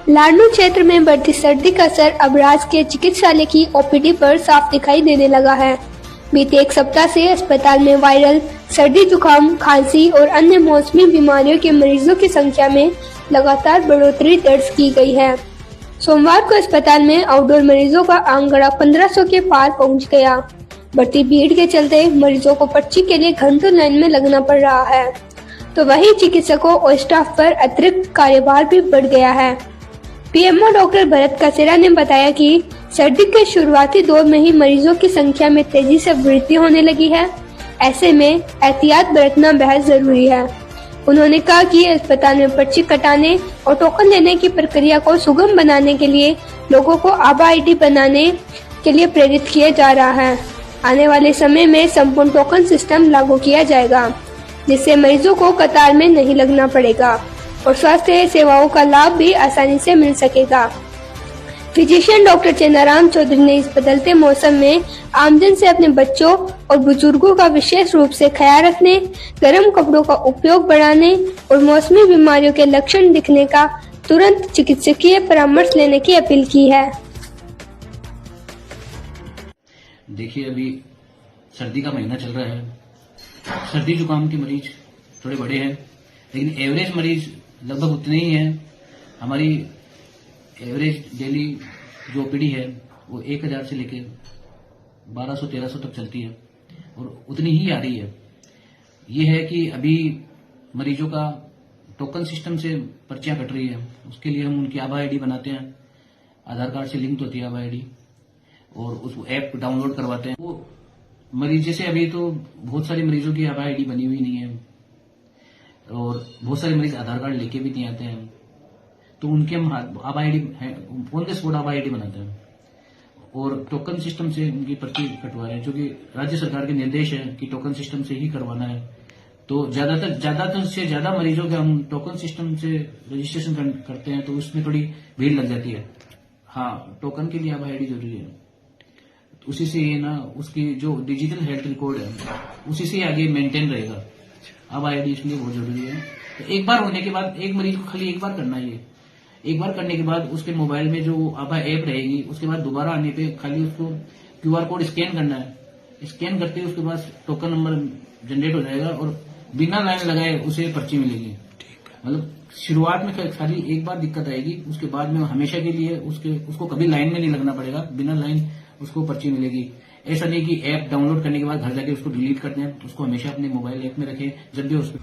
लाडनू क्षेत्र में बढ़ती सर्दी का असर अब राज्य के चिकित्सालय की ओपीडी पर साफ दिखाई देने लगा है। बीते एक सप्ताह से अस्पताल में वायरल सर्दी, जुकाम, खांसी और अन्य मौसमी बीमारियों के मरीजों की संख्या में लगातार बढ़ोतरी दर्ज की गई है। सोमवार को अस्पताल में आउटडोर मरीजों का आंकड़ा 1500 के पार पहुंच गया। बढ़ती भीड़ के चलते मरीजों को पर्ची के लिए घंटों लाइन में लगना पड़ रहा है, तो वहीं चिकित्सकों और स्टाफ पर अतिरिक्त कार्यभार भी बढ़ गया है। पीएमओ डॉक्टर भरत कसेरा ने बताया कि सर्दी के शुरुआती दौर में ही मरीजों की संख्या में तेजी से वृद्धि होने लगी है। ऐसे में एहतियात बरतना बेहद जरूरी है। उन्होंने कहा कि अस्पताल में पर्ची कटाने और टोकन लेने की प्रक्रिया को सुगम बनाने के लिए लोगों को आभा आईडी बनाने के लिए प्रेरित किया जा रहा है। आने वाले समय में संपूर्ण टोकन सिस्टम लागू किया जाएगा, जिससे मरीजों को कतार में नहीं लगना पड़ेगा और स्वास्थ्य सेवाओं का लाभ भी आसानी से मिल सकेगा। फिजिशियन डॉक्टर चेन्नाराम चौधरी ने इस बदलते मौसम में आमजन से अपने बच्चों और बुजुर्गों का विशेष रूप से ख्याल रखने, गर्म कपड़ों का उपयोग बढ़ाने और मौसमी बीमारियों के लक्षण दिखने का तुरंत चिकित्सकीय परामर्श लेने की अपील की है। देखिए, अभी सर्दी का महीना चल रहा है। सर्दी जुकाम के मरीज थोड़े बड़े हैं, लेकिन एवरेज मरीज लगभग उतने ही हैं। हमारी एवरेज डेली जो ओपीडी है वो 1000 से लेके 1200-1300 तक चलती है और उतनी ही आ रही है। ये है कि अभी मरीजों का टोकन सिस्टम से पर्चियां कट रही है। उसके लिए हम उनकी आभा आईडी बनाते हैं, आधार कार्ड से लिंक होती है आभा आईडी, और उस ऐप डाउनलोड करवाते हैं। वो मरीज जैसे अभी तो बहुत सारे मरीजों की आभा आईडी बनी हुई नहीं है और बहुत सारे मरीज आधार कार्ड लेके भी नहीं आते हैं, तो उनके हम आभा ID on the spot Abha ID बनाते हैं और टोकन सिस्टम से उनकी पर्ची कटवा रहे हैं, जो कि राज्य सरकार के निर्देश है कि टोकन सिस्टम से ही करवाना है। तो ज्यादातर से ज्यादा मरीजों के हम टोकन सिस्टम से रजिस्ट्रेशन करते हैं, तो उसमें थोड़ी भीड़ लग जाती है। हाँ, टोकन के लिए आभा आईडी जरूरी है। उसी से ये ना उसकी जो डिजिटल हेल्थ रिकॉर्ड है उसी से आगे मेंटेन रहेगा। आभा आईडी इसलिए बहुत जरूरी है। तो एक बार होने के बाद एक मरीज को खाली एक बार करना है। ये एक बार करने के बाद उसके मोबाइल में जो आभा ऐप रहेगी, उसके बाद दोबारा आने पे खाली उसको क्यूआर कोड स्कैन करना है। स्कैन करते ही उसके पास टोकन नंबर जनरेट हो जाएगा और बिना लाइन लगाए उसे पर्ची मिलेगी। मतलब शुरुआत में खाली एक बार दिक्कत आएगी, उसके बाद में हमेशा के लिए उसको कभी लाइन में नहीं लगना पड़ेगा, बिना लाइन उसको पर्ची मिलेगी। ऐसा नहीं कि ऐप डाउनलोड करने के बाद घर जाके उसको डिलीट करते हैं, उसको हमेशा अपने मोबाइल ऐप में रखें जब भी उसको